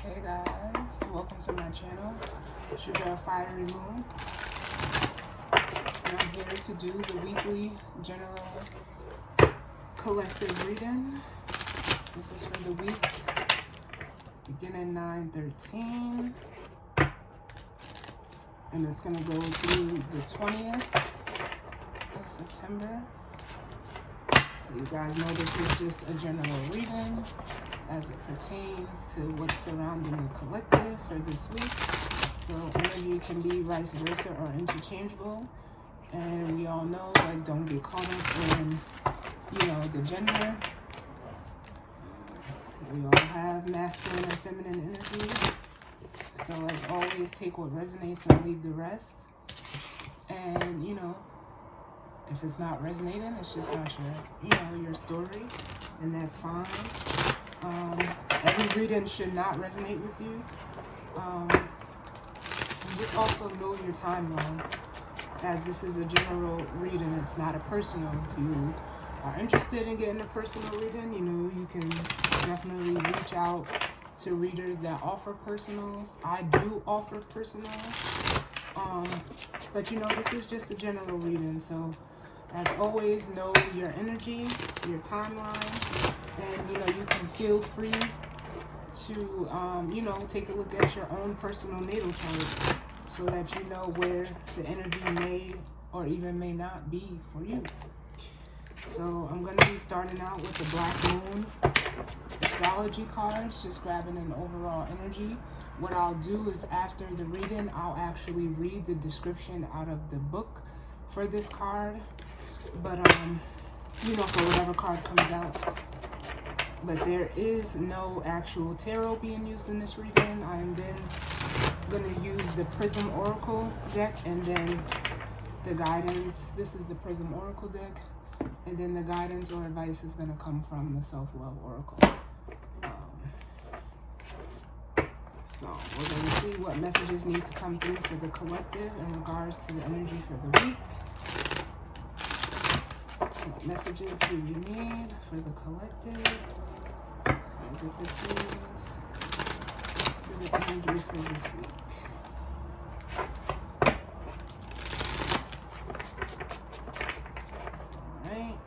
Hey guys, welcome to my channel. It's your girl Fiery Moon, and I'm here to do the weekly general collective reading. This is for the week beginning 9/13, and it's going to go through the 20th of September. So you guys know this is just a general reading as it pertains to what's surrounding the collective for this week. So energy can be vice versa or interchangeable. And we all know, like, don't get caught up in, the gender. We all have masculine and feminine energy. So as always, take what resonates and leave the rest. And, if it's not resonating, it's just not your story, and that's fine. Every reading should not resonate with you. Just also know your timeline, as this is a general reading. It's not a personal. If you are interested in getting a personal reading, you can definitely reach out to readers that offer personals. I do offer personals. But this is just a general reading. So as always, know your energy, your timeline, and you can feel free to take a look at your own personal natal chart so that you know where the energy may or even may not be for you. So I'm going to be starting out with the Black Moon astrology cards, just grabbing an overall energy. What I'll do is, after the reading, I'll actually read the description out of the book for this card. But, for whatever card comes out. But there is no actual tarot being used in this reading. I am then going to use the Prism Oracle deck, and then the guidance. This is the Prism Oracle deck. And then the guidance or advice is going to come from the Self-Love Oracle. So we're going to see what messages need to come through for the collective in regards to the energy for the week. What messages do you need for the collective as it pertains to the energy for this week? All right.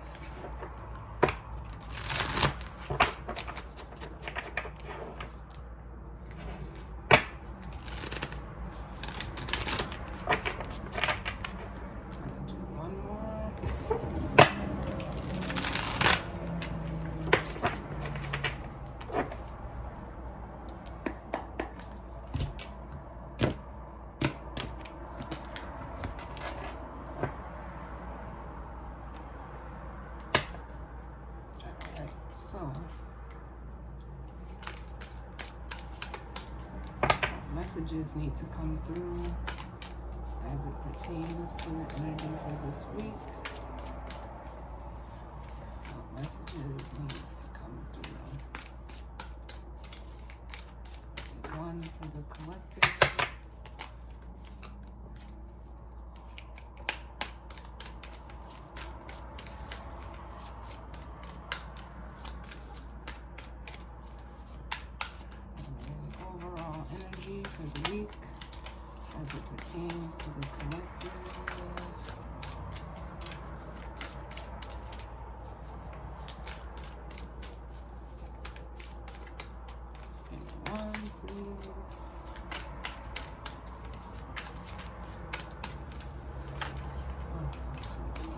So, messages need to come through as it pertains to the energy for this week. What messages needs to come through? One for the collective. For the week as it pertains to the collective. Just give me one, please. Oh, that's too many.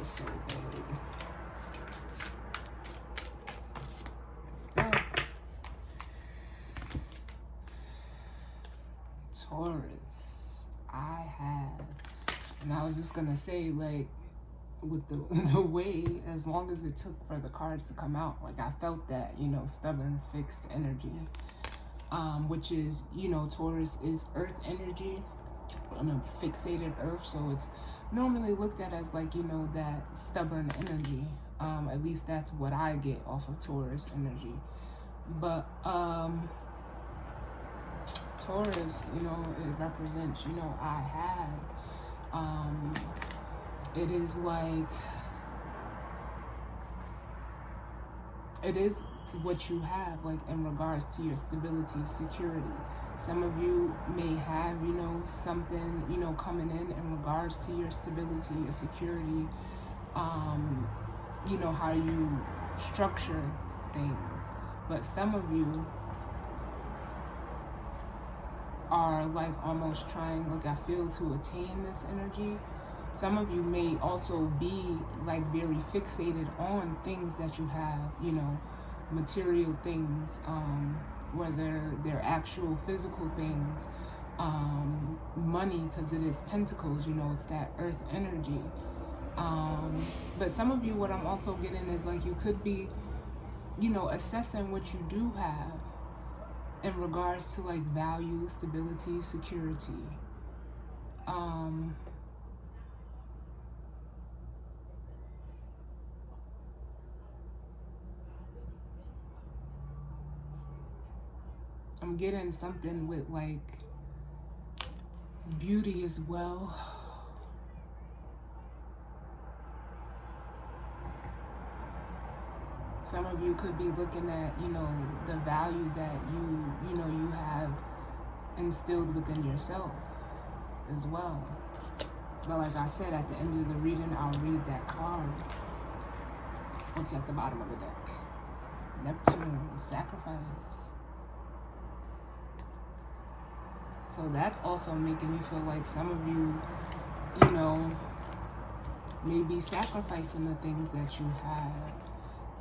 So big. Taurus, I have, and I was just gonna say, like, with the way, as long as it took for the cards to come out, like, I felt that, stubborn, fixed energy, which is, Taurus is earth energy. and it's fixated earth, so it's normally looked at as like, you know, that stubborn energy. At least that's what I get off of Taurus energy. But Taurus, you know, it represents, you know, I have. It is like, it is what you have, like in regards to your stability, security. Some of you may have, you know, something, you know, coming in regards to your stability, your security, you know, how you structure things. But some of you are like almost trying, like I feel, to attain this energy. Some of you may also be like very fixated on things that you have, you know, material things, whether they're actual physical things, money, because it is pentacles, you know, it's that earth energy. But some of you, what I'm also getting is like you could be, you know, assessing what you do have in regards to like value, stability, security. I'm getting something with like beauty as well. Some of you could be looking at, you know, the value that you know, you have instilled within yourself as well. But like I said, at the end of the reading, I'll read that card. What's at the bottom of the deck? Neptune, sacrifice. So that's also making me feel like some of you, you know, may be sacrificing the things that you have,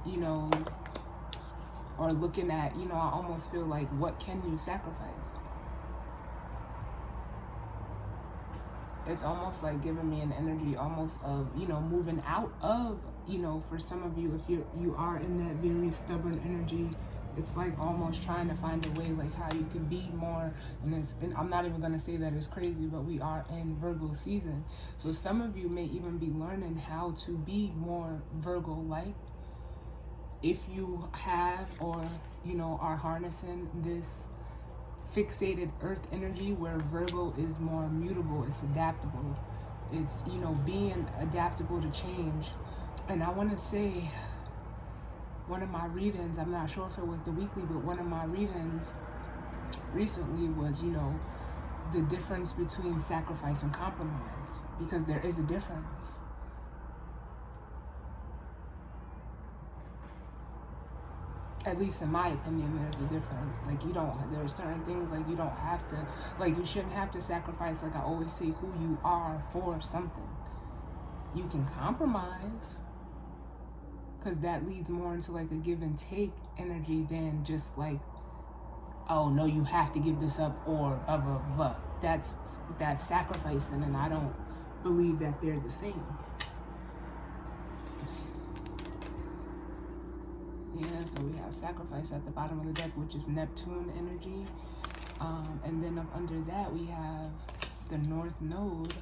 you know, or looking at, you know, I almost feel like, what can you sacrifice? It's almost like giving me an energy almost of, you know, moving out of, you know, for some of you, if you are in that very stubborn energy, it's like almost trying to find a way like how you can be more, and I'm not even going to say that it's crazy, but we are in Virgo season. So some of you may even be learning how to be more Virgo-like. If you have, or, you know, are harnessing this fixated earth energy where Virgo is more mutable, it's adaptable. It's, you know, being adaptable to change. And I want to say, one of my readings, I'm not sure if it was the weekly, but one of my readings recently was, you know, the difference between sacrifice and compromise, because there is a difference. At least in my opinion, there's a difference. Like, there are certain things, like, you don't have to, like, you shouldn't have to sacrifice, like I always say, who you are for something. You can compromise, because that leads more into like a give and take energy than just like, oh no, you have to give this up, or blah blah blah. That's sacrificing, and I don't believe that they're the same. Yeah, so we have sacrifice at the bottom of the deck, which is Neptune energy, and then up under that we have the North Node,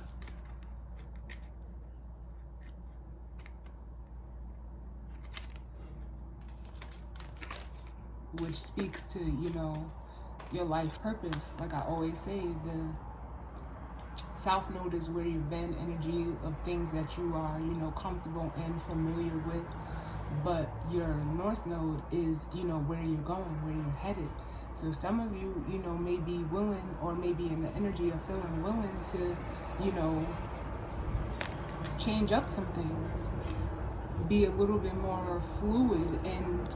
which speaks to, you know, your life purpose. Like I always say, the South Node is where you've been, energy of things that you are, you know, comfortable and familiar with. But your North Node is, you know, where you're going, where you're headed. So some of you, you know, may be willing, or maybe in the energy of feeling willing to, you know, change up some things, be a little bit more fluid, and,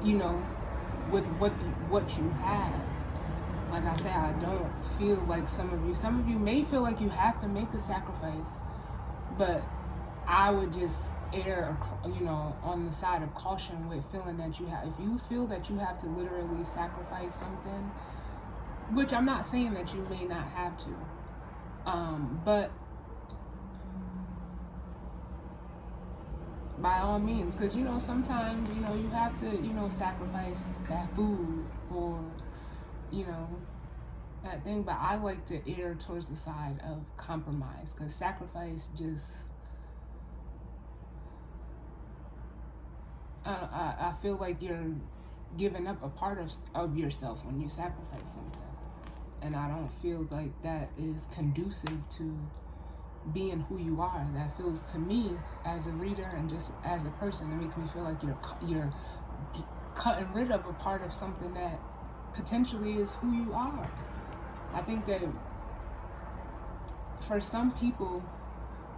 you know, with what you have. Like I say, I don't feel like some of you may feel like you have to make a sacrifice, but I would just err, you know, on the side of caution with feeling that you have, if you feel that you have to literally sacrifice something, which I'm not saying that you may not have to, but by all means, because, you know, sometimes, you know, you have to, you know, sacrifice that food, or, you know, that thing, but I like to err towards the side of compromise, because sacrifice just, I feel like you're giving up a part of yourself when you sacrifice something. And I don't feel like that is conducive to being who you are. That feels, to me, as a reader and just as a person, it makes me feel like you're cutting rid of a part of something that potentially is who you are. I think that for some people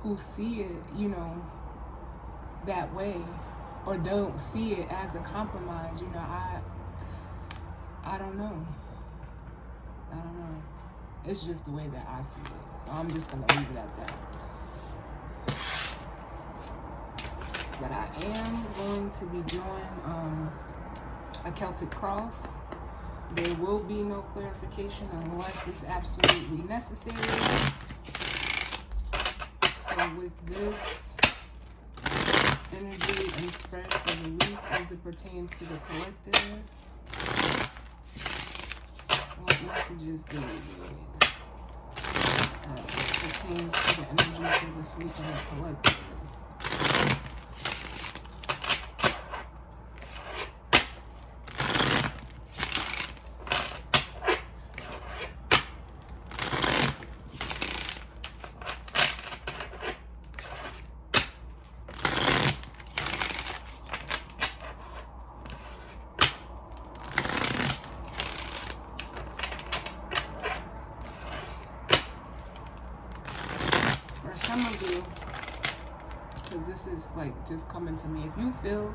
who see it, you know, that way, or don't see it as a compromise, you know, I don't know. I don't know. It's just the way that I see it. So I'm just going to leave it at that. But I am going to be doing a Celtic cross. There will be no clarification unless it's absolutely necessary. So with this energy and spread for the week as it pertains to the collective, what messages do we get as it pertains to the energy for this week in the collective? Some of you, because this is like just coming to me, if you feel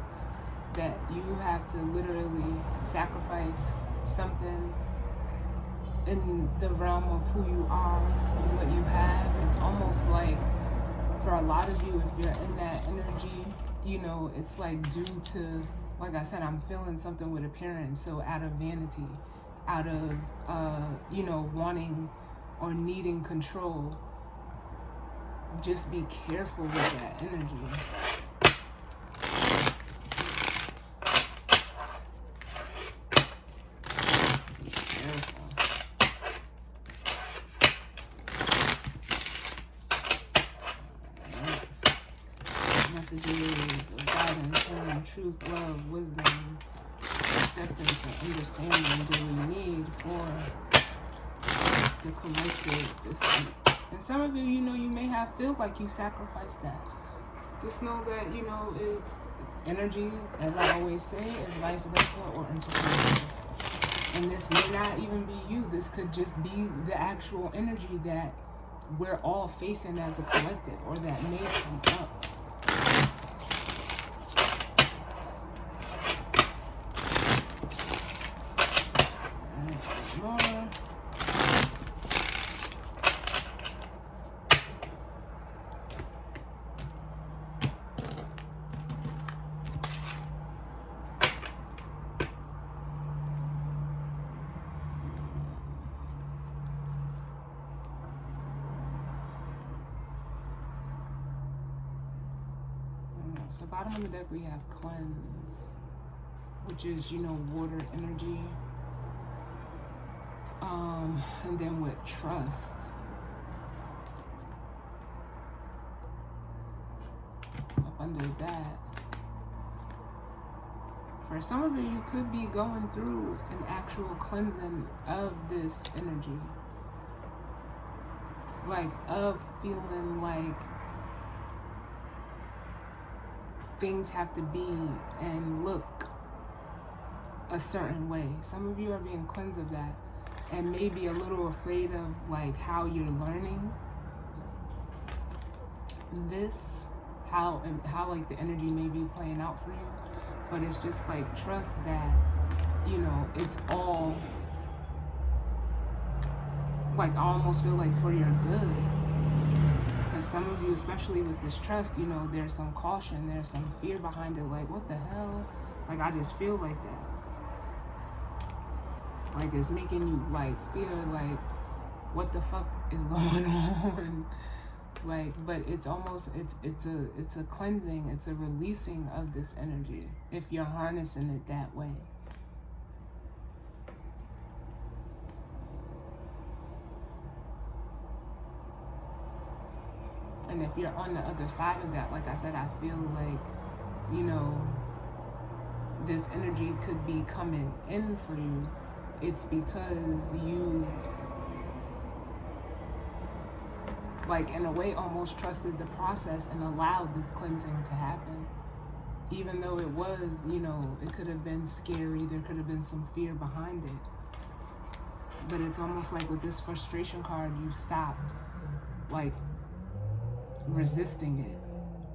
that you have to literally sacrifice something in the realm of who you are and what you have, it's almost like for a lot of you, if you're in that energy, you know, it's like due to, like I said, I'm feeling something with appearance. So out of vanity, out of, you know, wanting or needing control. Just be careful with that energy. Be careful. Messages of guidance, healing, truth, love, wisdom, acceptance, and understanding do we need for the collective this week? And some of you, you know, you may feel like you sacrificed that. Just know that, you know, energy, as I always say, is vice versa or interchangeable. And this may not even be you. This could just be the actual energy that we're all facing as a collective, or that may come up. More. So bottom of the deck we have cleanse, which is, you know, water energy. And then with trust, up under that, for some of you, you could be going through an actual cleansing of this energy, like of feeling like things have to be and look a certain way. Some of you are being cleansed of that, and maybe a little afraid of like how you're learning this, how like the energy may be playing out for you. But it's just like, trust that, you know, it's all like, I almost feel like for your good. Because some of you, especially with this trust, you know, there's some caution, there's some fear behind it. Like, what the hell? Like, I just feel like that. Like, it's making you like feel like, what the fuck is going on? Like, but it's almost, it's a cleansing, it's a releasing of this energy if you're harnessing it that way. And if you're on the other side of that, like I said, I feel like, this energy could be coming in for you. It's because you, like, in a way, almost trusted the process and allowed this cleansing to happen. Even though it was, it could have been scary, there could have been some fear behind it. But it's almost like with this frustration card, you stopped, like, resisting it.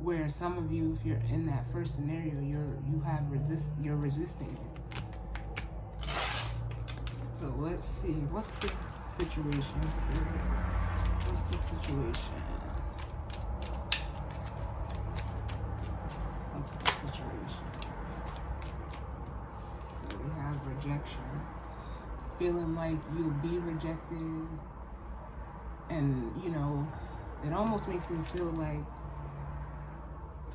Where some of you, if you're in that first scenario, you're resisting it. So let's see, what's the situation, Spirit? What's the situation? What's the situation? So we have rejection. Feeling like you'll be rejected. And, it almost makes me feel like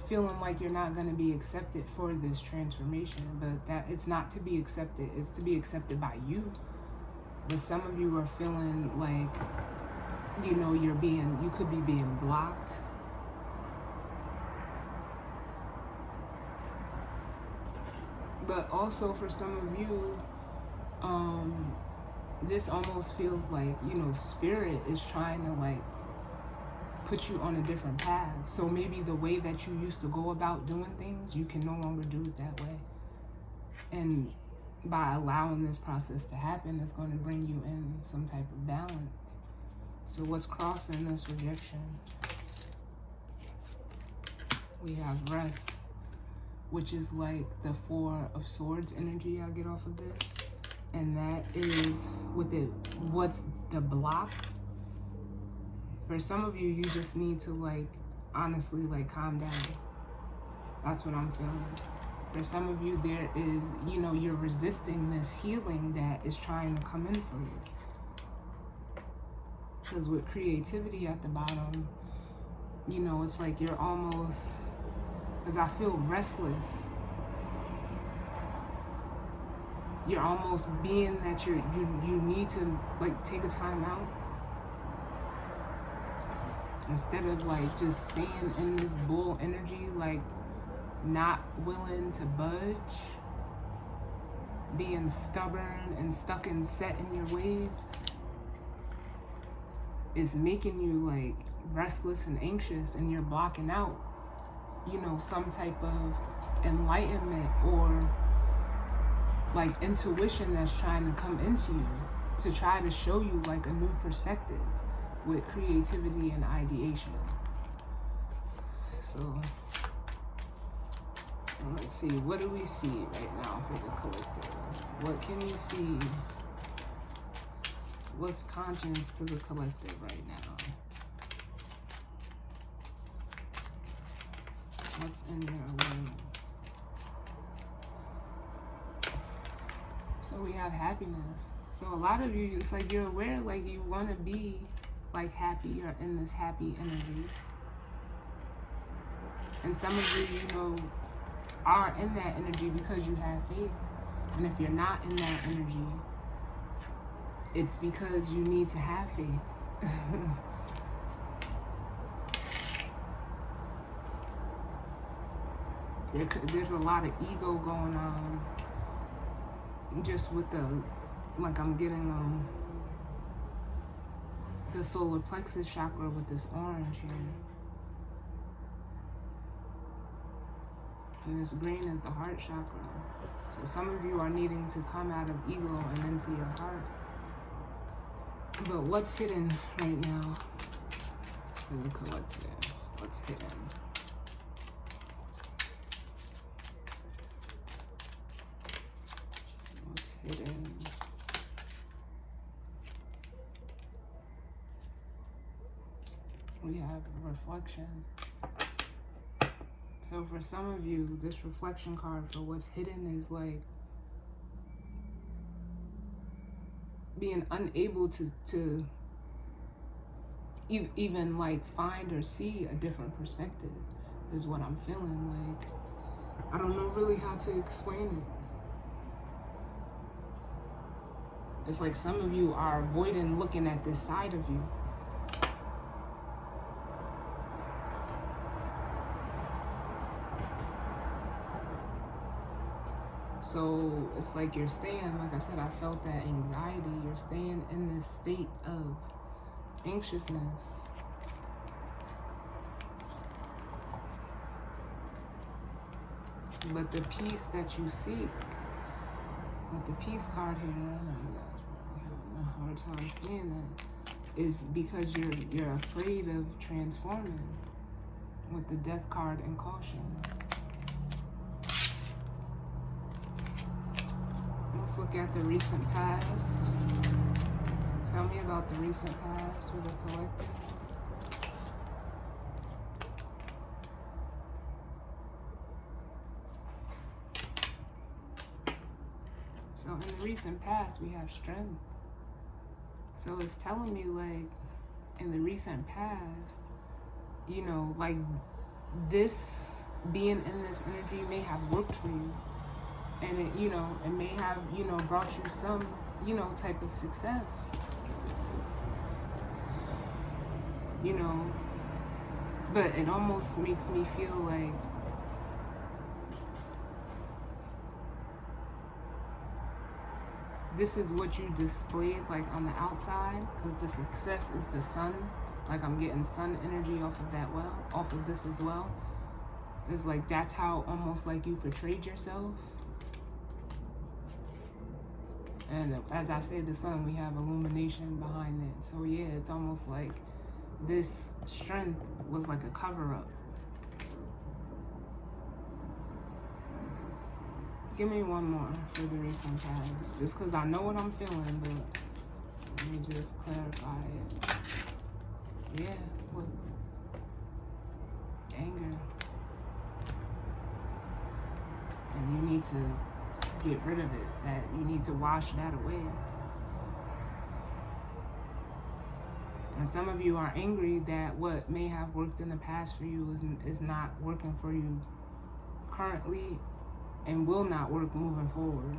feeling like you're not going to be accepted for this transformation, but that it's not to be accepted, it's to be accepted by you. But some of you are feeling like, you could be being blocked. But also for some of you, this almost feels like, Spirit is trying to, like, put you on a different path. So maybe the way that you used to go about doing things, you can no longer do it that way. And by allowing this process to happen, it's going to bring you in some type of balance. So what's crossing this rejection? We have rest, which is like the Four of Swords energy I get off of this. And that is with it, what's the block? For some of you, you just need to, like, honestly, like, calm down. That's what I'm feeling. For some of you, there is, you're resisting this healing that is trying to come in for you. Because with creativity at the bottom, it's like you're almost, because I feel restless. You're almost being that you need to, like, take a time out. Instead of, like, just staying in this bull energy, like, not willing to budge, being stubborn and stuck and set in your ways, is making you, like, restless and anxious, and you're blocking out, some type of enlightenment or, like, intuition that's trying to come into you to try to show you, like, a new perspective with creativity and ideation. So let's see, what do we see right now for the collective? What can you see? What's conscious to the collective right now? What's in your awareness? So we have happiness. So a lot of you, it's like you're aware, like, you want to be, like, happy or in this happy energy. And some of you, are in that energy because you have faith. And if you're not in that energy, it's because you need to have faith. There's a lot of ego going on just with the, like, I'm getting the solar plexus chakra with this orange here. And this green is the heart chakra. So some of you are needing to come out of ego and into your heart. But what's hidden right now for the collective? What's hidden? What's hidden? We have reflection. So for some of you, this reflection card for what's hidden is like being unable to even like find or see a different perspective is what I'm feeling. Like, I don't know really how to explain it. It's like some of you are avoiding looking at this side of you. So it's like you're staying, like I said, I felt that anxiety. You're staying in this state of anxiousness. But the peace that you seek, with the peace card here, I know you guys probably having a hard time seeing that, is because you're afraid of transforming with the death card and caution. Let's look at the recent past. Tell me about the recent past for the collective. So in the recent past, we have strength. So it's telling me, like, in the recent past, you know, like, this, being in this energy may have worked for you. And it, you know, it may have, you know, brought you some, you know, type of success. You know, but it almost makes me feel like this is what you displayed, like, on the outside, because the success is the sun. Like, I'm getting sun energy off of that, well, off of this as well. It's like, that's how almost like you portrayed yourself. And as I said, the sun, we have illumination behind it. So yeah, it's almost like this strength was like a cover-up. Give me one more for the recent past. Just because I know what I'm feeling, but let me just clarify it. Yeah, look. Anger. And you need to get rid of it. That you need to wash that away. And some of you are angry that what may have worked in the past for you is not working for you currently and will not work moving forward.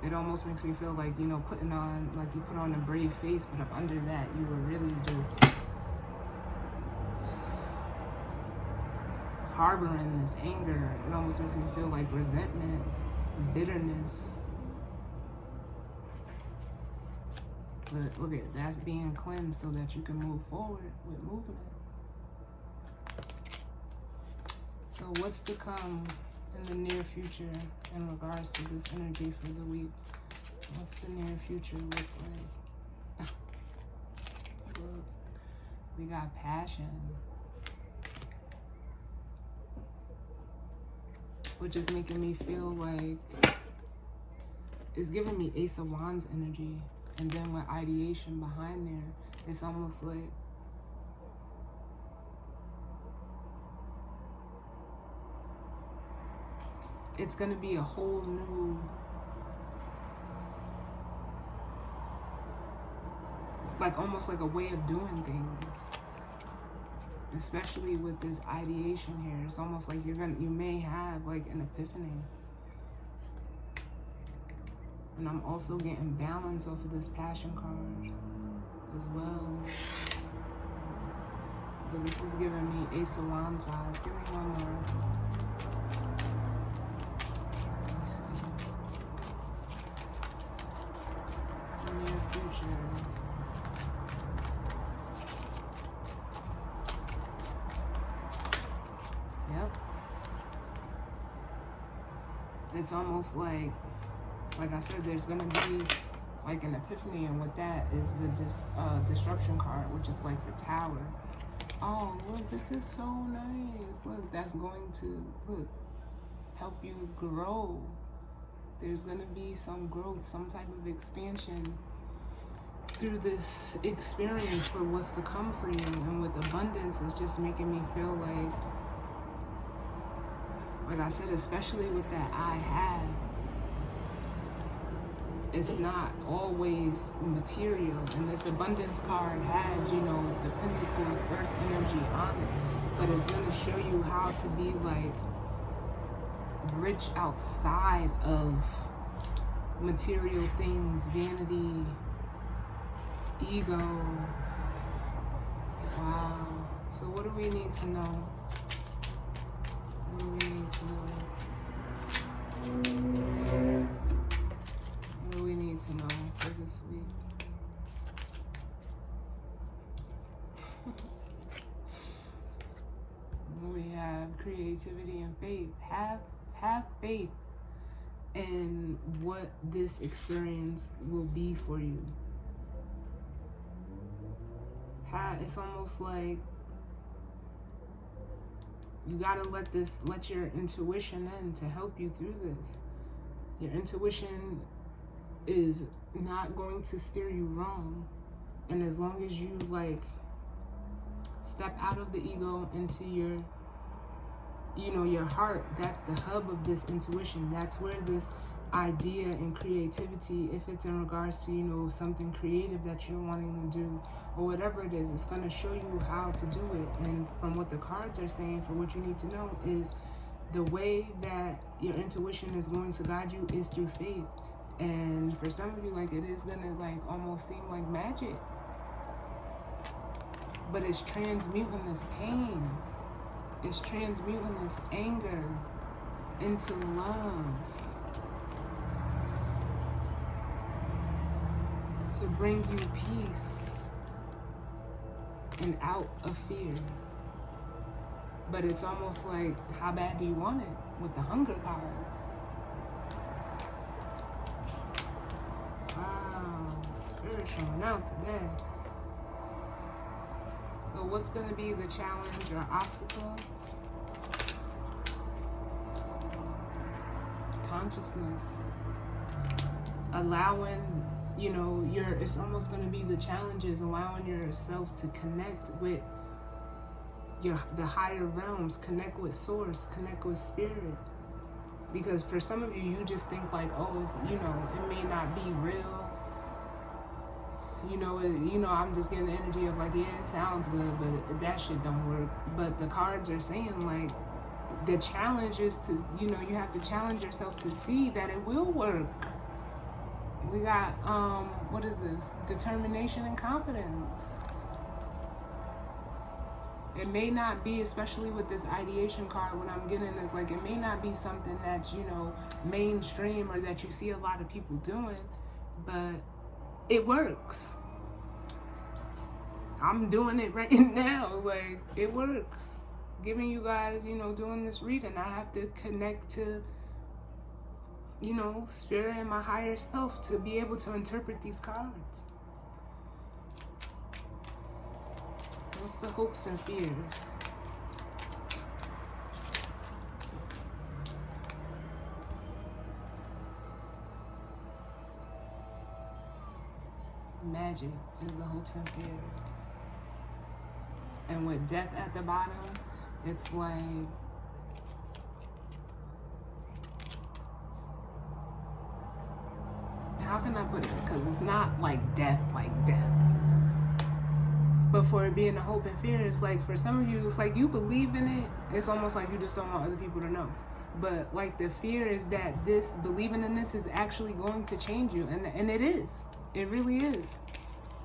It almost makes me feel like, you know, putting on, like you put on a brave face, but up under that, you were really just harboring this anger. It almost makes me feel like resentment, bitterness. But look at, that's being cleansed so that you can move forward with movement. So what's to come in the near future in regards to this energy for the week? What's the near future look like? Look, we got passion, which is making me feel like it's giving me Ace of Wands energy. And then with ideation behind there, it's almost like it's going to be a whole new, like almost like a way of doing things. Especially with this ideation here. It's almost like you may have like an epiphany. And I'm also getting balance off of this passion card as well. But this is giving me Ace of Wands vibes. Give me one more. Let's see. The near future. Yep. It's almost like I said, there's going to be like an epiphany, and with that is the disruption card, which is like the tower. Oh, look, this is so nice. Look, that's going to, look, help you grow. There's going to be some growth, some type of expansion through this experience for what's to come for you. And with abundance, it's just making me feel like I said, especially with that I have, it's not always material. And this abundance card has, you know, the Pentacles, Earth energy on it. But it's going to show you how to be like rich outside of material things, vanity, ego. Wow. So what do we need to know? What do we need to know? What do we need to know for this week? We have creativity and faith. Have faith in what this experience will be for you. It's almost like you gotta let your intuition in to help you through this. Your intuition is not going to steer you wrong. And as long as you step out of the ego into your heart, that's the hub of this intuition. That's where this idea and creativity, if it's in regards to, something creative that you're wanting to do or whatever it is, it's going to show you how to do it. And from what the cards are saying, for what you need to know is the way that your intuition is going to guide you is through faith. And for some of you, it is going to almost seem like magic. But it's transmuting this pain. It's transmuting this anger into love. To bring you peace and out of fear. But it's almost like, how bad do you want it? With the hunger card. Wow, Spirit showing out today. So what's going to be the challenge or obstacle? Consciousness. Allowing, it's almost going to be the challenge is allowing yourself to connect with the higher realms, connect with source, connect with spirit. Because for some of you, you just think it's, it may not be real. I'm just getting the energy of yeah, it sounds good, but that shit don't work. But the cards are saying the challenge is to, you have to challenge yourself to see that it will work. We got, what is this? Determination and confidence. It may not be, especially with this ideation card, what I'm getting is it may not be something that's, mainstream or that you see a lot of people doing, but it works. I'm doing it right now. It works. Giving you guys, doing this reading, I have to connect to, spirit and my higher self to be able to interpret these cards. What's the hopes and fears? Magic is the hopes and fears. And with death at the bottom, it's how can I put it? Because it's not death. But for it being a hope and fear, it's for some of you, it's you believe in it. It's almost like you just don't want other people to know. But the fear is that this, believing in this is actually going to change you. And it is. It really is.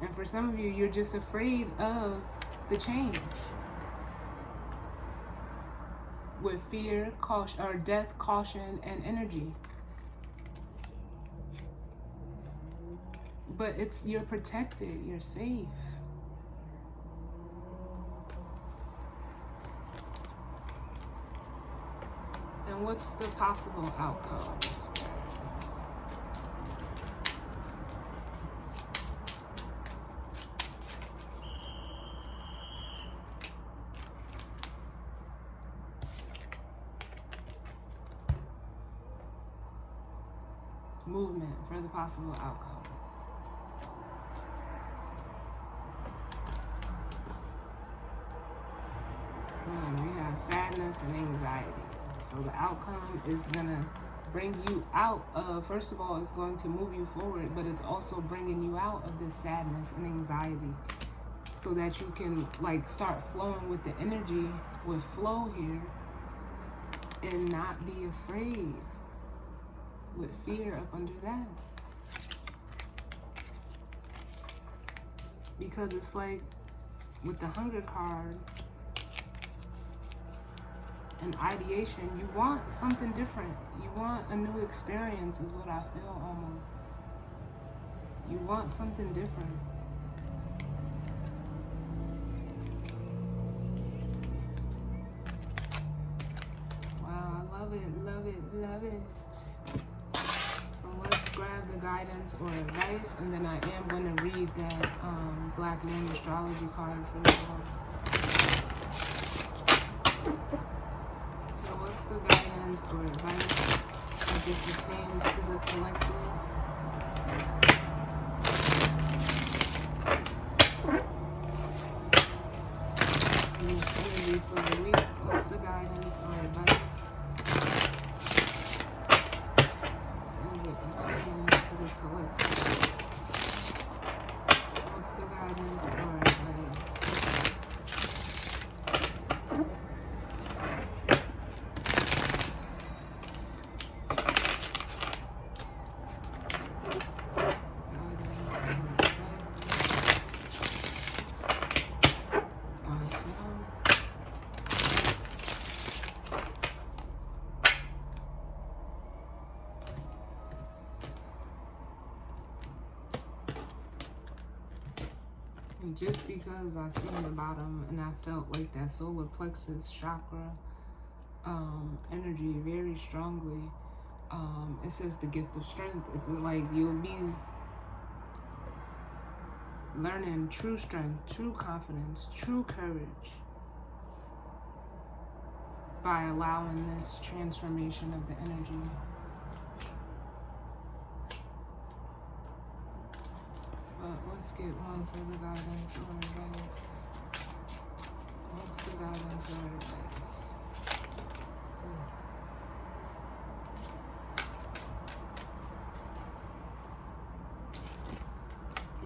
And for some of you, you're just afraid of the change. With fear, caution, or death, caution, and energy. But you're protected, you're safe. And what's the possible outcomes? Movement for the possible outcome. We have sadness and anxiety. So the outcome is gonna bring you out of, first of all, it's going to move you forward, but it's also bringing you out of this sadness and anxiety so that you can start flowing with the energy, with flow here, and not be afraid. With fear up under that. Because it's with the hunger card, and ideation. You want something different. You want a new experience is what I feel almost. You want something different. Wow, I love it, love it, love it. So let's grab the guidance or advice, and then I am going to read that Black Moon astrology card for you all. So what's the guidance or advice as it pertains to the collective? And this energy for the week. What's the guidance or advice as it pertains to the collective? What's the guidance or advice? And just because I seen the bottom and I felt like that solar plexus chakra energy very strongly, it says the gift of strength. It's like you'll be learning true strength, true confidence, true courage by allowing this transformation of the energy. But let's get one for the guidance or advice. What's the guidance or advice?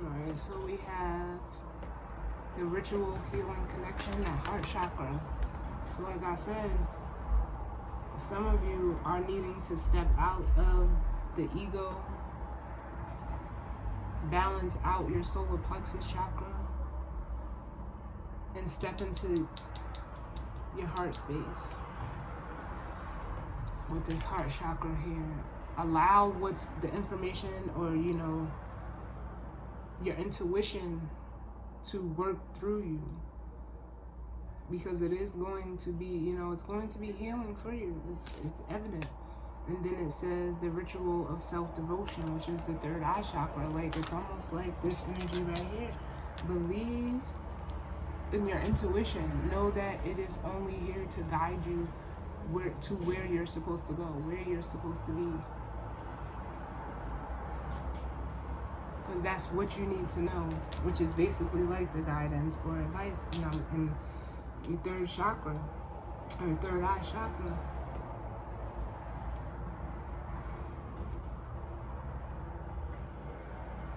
Alright, so we have the ritual healing connection, that heart chakra. So like I said, some of you are needing to step out of the ego, balance out your solar plexus chakra, and step into your heart space with this heart chakra here. Allow what's the information or, you know, your intuition to work through you, because it is going to be, you know, it's going to be healing for you. It's evident. And then it says the ritual of self-devotion, which is the third eye chakra. Like, it's almost like this energy right here. Believe in your intuition. Know that it is only here to guide you where you're supposed to go, where you're supposed to be. Because that's what you need to know, which is basically like the guidance or advice in your third chakra, or third eye chakra.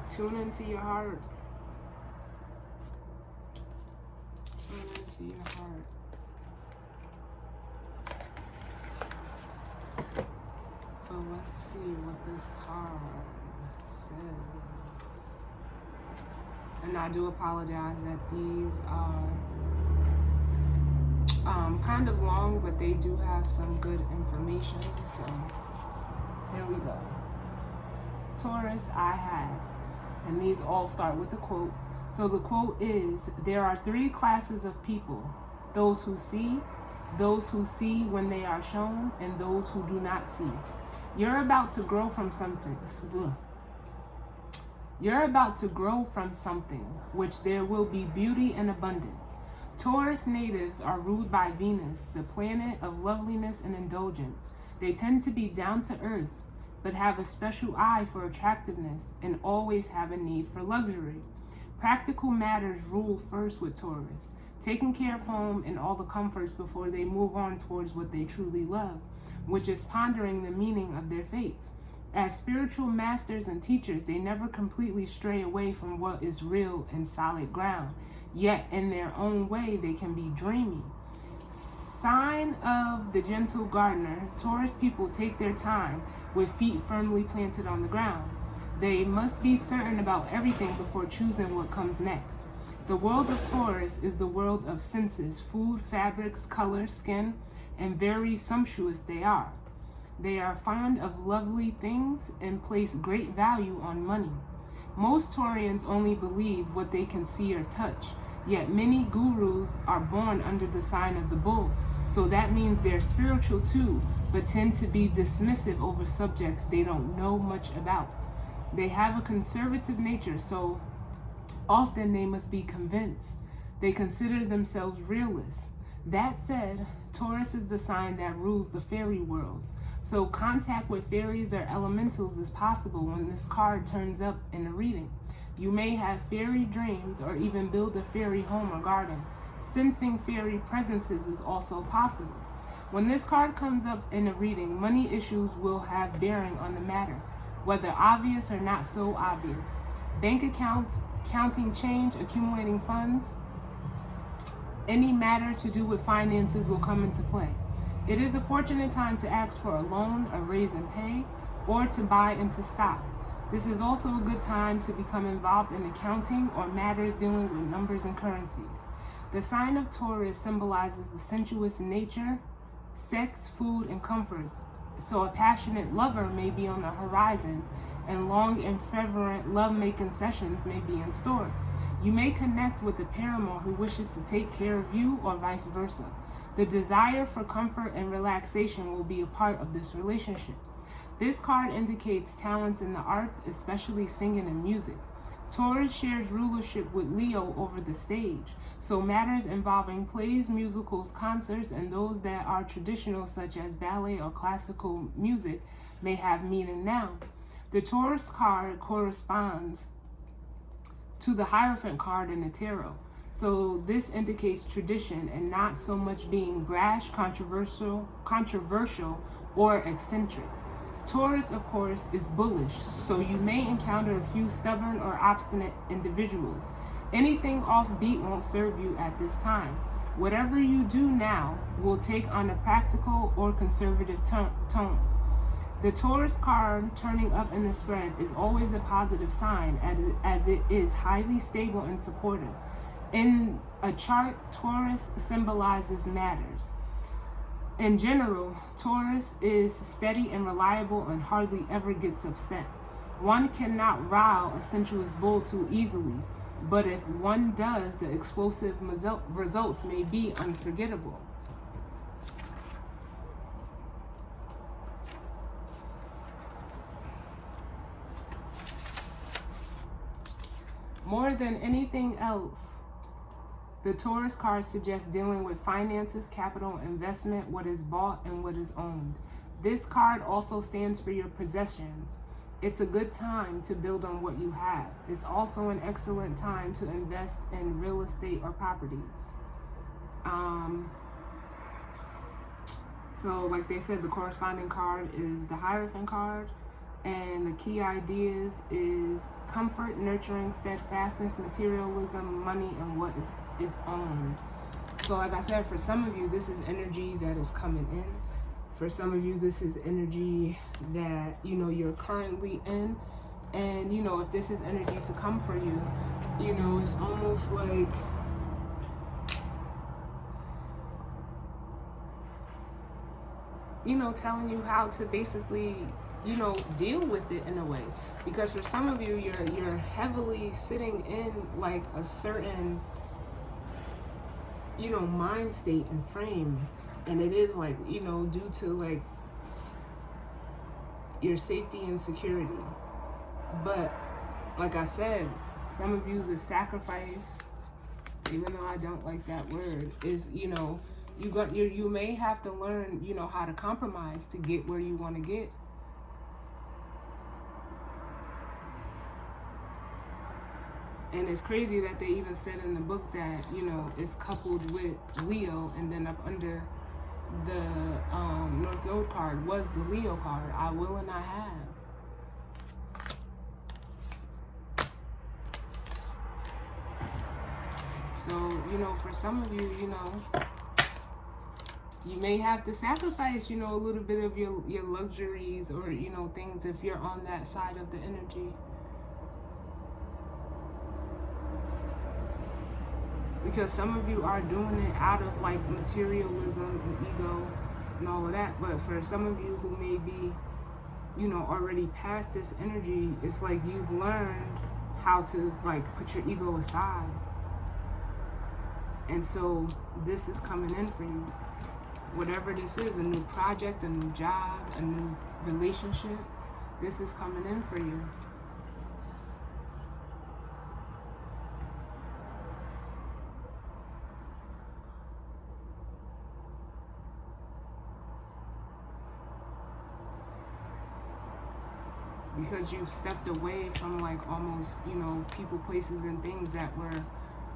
Tune into your heart. Tune into your heart. But let's see what this card says. And I do apologize that these are kind of long, but they do have some good information. So here we go. Taurus, I have. And these all start with a quote. So the quote is, there are three classes of people: those who see when they are shown, and those who do not see. You're about to grow from something. You're about to grow from something, which there will be beauty and abundance. Taurus natives are ruled by Venus, the planet of loveliness and indulgence. They tend to be down to earth, but have a special eye for attractiveness and always have a need for luxury. Practical matters rule first with Taurus, taking care of home and all the comforts before they move on towards what they truly love, which is pondering the meaning of their fates. As spiritual masters and teachers, they never completely stray away from what is real and solid ground, yet in their own way they can be dreamy. Sign of the gentle gardener, Taurus people take their time with feet firmly planted on the ground. They must be certain about everything before choosing what comes next. The world of Taurus is the world of senses: food, fabrics, color, skin. and very sumptuous they are. They are fond of lovely things and place great value on money. Most Taurians only believe what they can see or touch, yet many gurus are born under the sign of the bull. So that means they're spiritual too, but tend to be dismissive over subjects they don't know much about. They have a conservative nature, so often they must be convinced. They consider themselves realists. That said, Taurus is the sign that rules the fairy worlds, so contact with fairies or elementals is possible when this card turns up in a reading. You may have fairy dreams or even build a fairy home or garden. Sensing fairy presences is also possible. When this card comes up in a reading, money issues will have bearing on the matter, whether obvious or not so obvious. Bank accounts, counting change, accumulating funds, any matter to do with finances will come into play. It is a fortunate time to ask for a loan, a raise in pay, or to buy into stock. This is also a good time to become involved in accounting or matters dealing with numbers and currencies. The sign of Taurus symbolizes the sensuous nature, sex, food, and comforts. So a passionate lover may be on the horizon, and long and fervent love-making sessions may be in store. You may connect with a paramour who wishes to take care of you or vice versa. The desire for comfort and relaxation will be a part of this relationship. This card indicates talents in the arts, especially singing and music. Taurus shares rulership with Leo over the stage, so matters involving plays, musicals, concerts, and those that are traditional such as ballet or classical music may have meaning now. The Taurus card corresponds to the Hierophant card in the tarot. So this indicates tradition and not so much being brash, controversial, or eccentric. Taurus, of course, is bullish, so you may encounter a few stubborn or obstinate individuals. Anything offbeat won't serve you at this time. Whatever you do now will take on a practical or conservative tone. The Taurus card turning up in the spread is always a positive sign, as it is highly stable and supportive. In a chart, Taurus symbolizes matters. In general, Taurus is steady and reliable and hardly ever gets upset. One cannot rile a sensuous bull too easily, but if one does, the explosive results may be unforgettable. More than anything else, the Taurus card suggests dealing with finances, capital, investment, what is bought and what is owned. This card also stands for your possessions. It's a good time to build on what you have. It's also an excellent time to invest in real estate or properties. So like they said, the corresponding card is the Hierophant card. And the key ideas is comfort, nurturing, steadfastness, materialism, money, and what is owned. So like I said, for some of you, this is energy that is coming in. For some of you, this is energy that, you're currently in. And, if this is energy to come for you, it's almost like, telling you how to basically deal with it in a way. Because for some of you, you're heavily sitting in like a certain mind state and frame, and it is like due to like your safety and security. But like I said, some of you, the sacrifice, even though I don't like that word, is you may have to learn how to compromise to get where you want to get. And it's crazy that they even said in the book that, it's coupled with Leo, and then up under the North Node card was the Leo card. I will and I have. So, for some of you, you may have to sacrifice, a little bit of your luxuries or, things if you're on that side of the energy. Because some of you are doing it out of like materialism and ego and all of that. But for some of you who may be, you know, already past this energy, it's like you've learned how to like put your ego aside. And so this is coming in for you. Whatever this is, a new project, a new job, a new relationship, this is coming in for you. Because you've stepped away from like almost, you know, people, places, and things that were,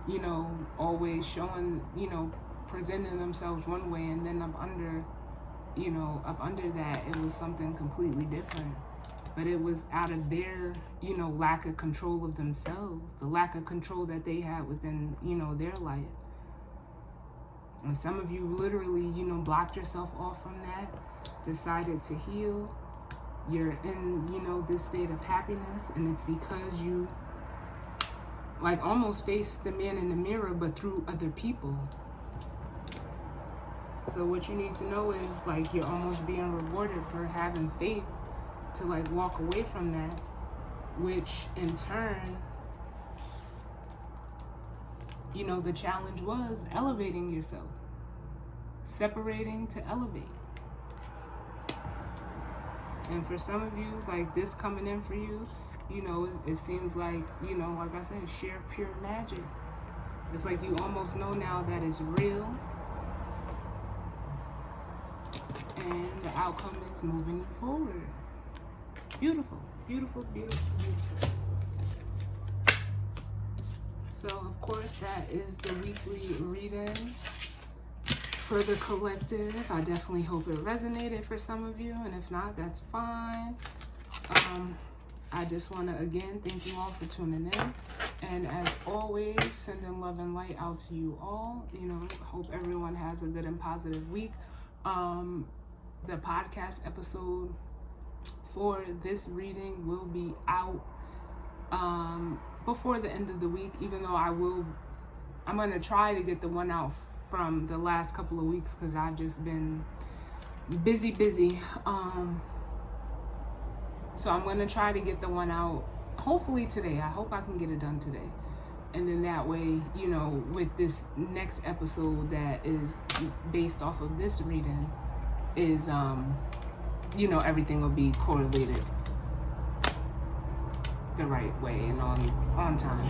you know, always showing, you know, presenting themselves one way, and then up under, you know, up under that, it was something completely different. But it was out of their, you know, lack of control of themselves, the lack of control that they had within, you know, their life. And some of you literally, you know, blocked yourself off from that, decided to heal. You're in, you know, this state of happiness, and it's because you like almost face the man in the mirror, but through other people. So what you need to know is like you're almost being rewarded for having faith to like walk away from that, which in turn, you know, the challenge was elevating yourself, separating to elevate. And for some of you, like this coming in for you, you know, it seems like, you know, like I said, sheer pure magic. It's like you almost know now that it's real. And the outcome is moving you forward. Beautiful, beautiful, beautiful, beautiful. So, of course, that is the weekly reading for the collective. I definitely hope it resonated for some of you, and if not, that's fine. I just want to again thank you all for tuning in, and as always, sending love and light out to you all. You know, hope everyone has a good and positive week. The podcast episode for this reading will be out before the end of the week, even though I'm going to try to get the one out from the last couple of weeks because I've just been busy. So I'm going to try to get the one out hopefully today. I hope I can get it done today. And then that way, you know, with this next episode that is based off of this reading is, you know, everything will be correlated the right way and on time.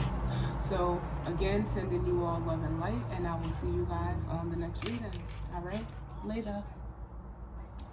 So again, sending you all love and light, and I will see you guys on the next reading. All right, later.